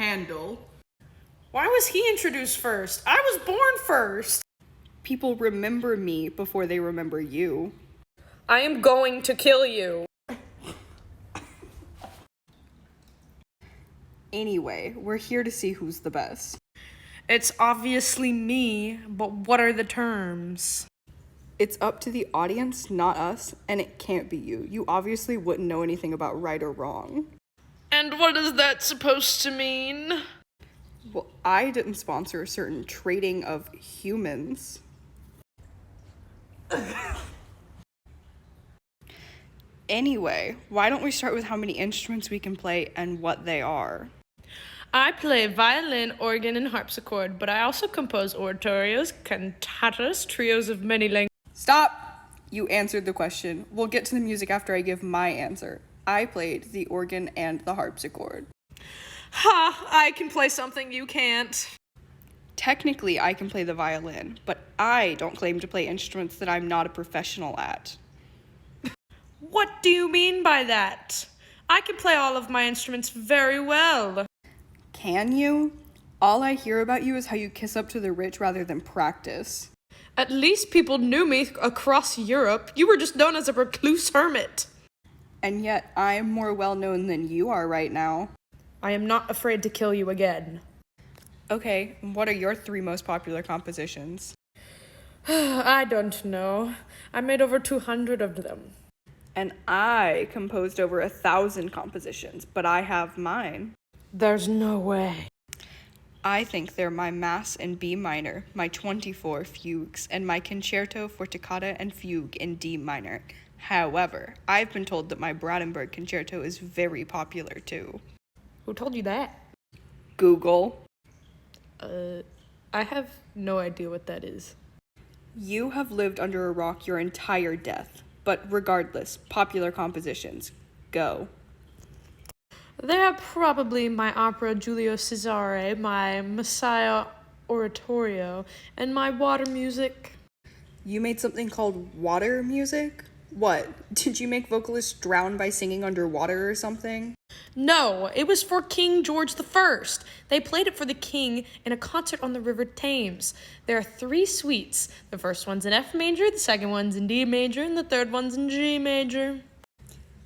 Handel. Why was he introduced first? I was born first. People remember me before they remember you. I am going to kill you. Anyway, we're here to see who's the best. It's obviously me, but what are the terms? It's up to the audience, not us, and it can't be you. You obviously wouldn't know anything about right or wrong. And what is that supposed to mean? Well, I didn't sponsor a certain trading of humans. Anyway, why don't we start with how many instruments we can play and what they are? I play violin, organ, and harpsichord, but I also compose oratorios, cantatas, trios of many languages. Stop! You answered the question. We'll get to the music after I give my answer. I played the organ and the harpsichord. Ha! I can play something you can't. Technically, I can play the violin, but I don't claim to play instruments that I'm not a professional at. What do you mean by that? I can play all of my instruments very well. Can you? All I hear about you is how you kiss up to the rich rather than practice. At least people knew me across Europe. You were just known as a recluse hermit. And yet, I'm more well known than you are right now. I am not afraid to kill you again. Okay, what are your 3 most popular compositions? I don't know. I made over 200 of them. And I composed over 1,000 compositions, but I have mine. There's no way. I think they're my Mass in B minor, my 24 fugues, and my Concerto for Toccata and Fugue in D minor. However, I've been told that my Brandenburg Concerto is very popular too. Who told you that? Google. I have no idea what that is. You have lived under a rock your entire death, but regardless, popular compositions. Go. They're probably my opera Giulio Cesare, my Messiah oratorio, and my water music. You made something called water music? What? Did you make vocalists drown by singing underwater or something? No, it was for King George I. They played it for the king in a concert on the River Thames. There are 3 suites. The first one's in F major, the second one's in D major, and the third one's in G major.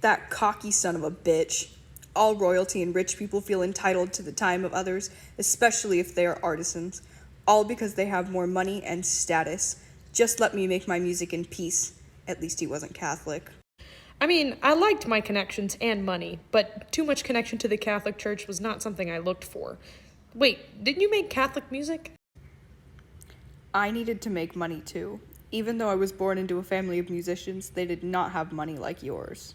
That cocky son of a bitch. All royalty and rich people feel entitled to the time of others, especially if they are artisans. All because they have more money and status. Just let me make my music in peace. At least he wasn't Catholic. I mean, I liked my connections and money, but too much connection to the Catholic Church was not something I looked for. Wait, didn't you make Catholic music? I needed to make money too. Even though I was born into a family of musicians, they did not have money like yours.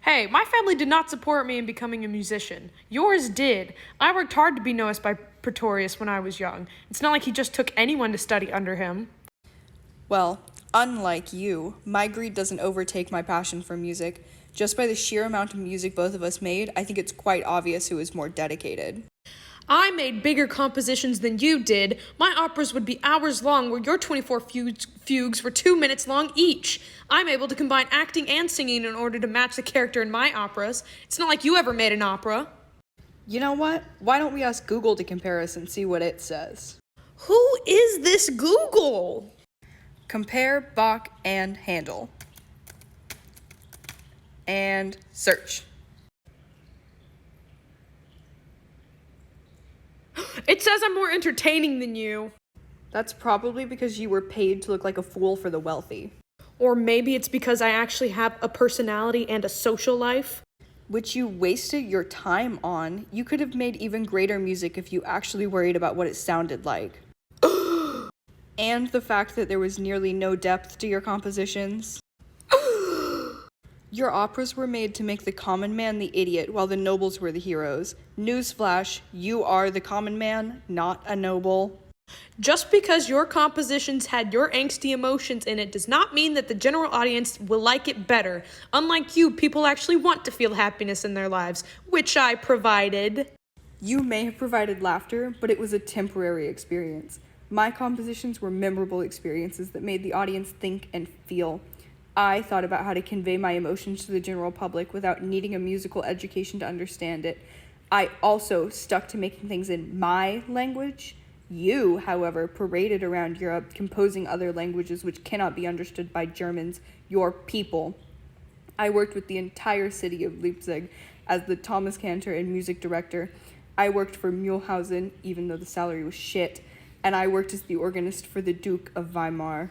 Hey, my family did not support me in becoming a musician. Yours did. I worked hard to be noticed by Pretorius when I was young. It's not like he just took anyone to study under him. Well, unlike you, my greed doesn't overtake my passion for music. Just by the sheer amount of music both of us made, I think it's quite obvious who is more dedicated. I made bigger compositions than you did. My operas would be hours long, where your 24 fugues were 2 minutes long each. I'm able to combine acting and singing in order to match the character in my operas. It's not like you ever made an opera. You know what? Why don't we ask Google to compare us and see what it says? Who is this Google? Compare Bach and Handel. And search. It says I'm more entertaining than you. That's probably because you were paid to look like a fool for the wealthy. Or maybe it's because I actually have a personality and a social life. Which you wasted your time on. You could have made even greater music if you actually worried about what it sounded like. And the fact that there was nearly no depth to your compositions. Your operas were made to make the common man the idiot while the nobles were the heroes. Newsflash, you are the common man, not a noble. Just because your compositions had your angsty emotions in it does not mean that the general audience will like it better. Unlike you, people actually want to feel happiness in their lives, which I provided. You may have provided laughter, but it was a temporary experience. My compositions were memorable experiences that made the audience think and feel. I thought about how to convey my emotions to the general public without needing a musical education to understand it. I also stuck to making things in my language. You, however, paraded around Europe, composing other languages which cannot be understood by Germans, your people. I worked with the entire city of Leipzig as the Thomas Cantor and music director. I worked for Mühlhausen, even though the salary was shit, and I worked as the organist for the Duke of Weimar.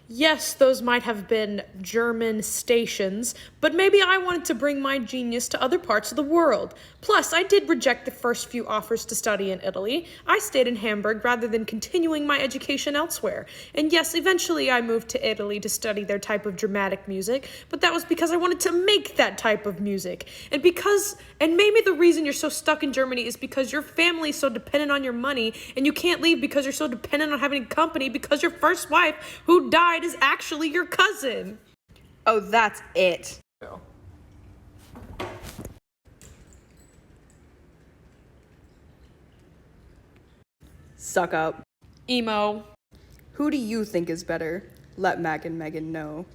Yes, those might have been German stations, but maybe I wanted to bring my genius to other parts of the world. Plus, I did reject the first few offers to study in Italy. I stayed in Hamburg rather than continuing my education elsewhere. And yes, eventually I moved to Italy to study their type of dramatic music, but that was because I wanted to make that type of music. And maybe the reason you're so stuck in Germany is because your family is so dependent on your money, and you can't leave because you're so dependent on having company because your first wife, who died, is actually your cousin. Oh, that's it. Suck up. Emo. Who do you think is better? Let Mac and Megan know.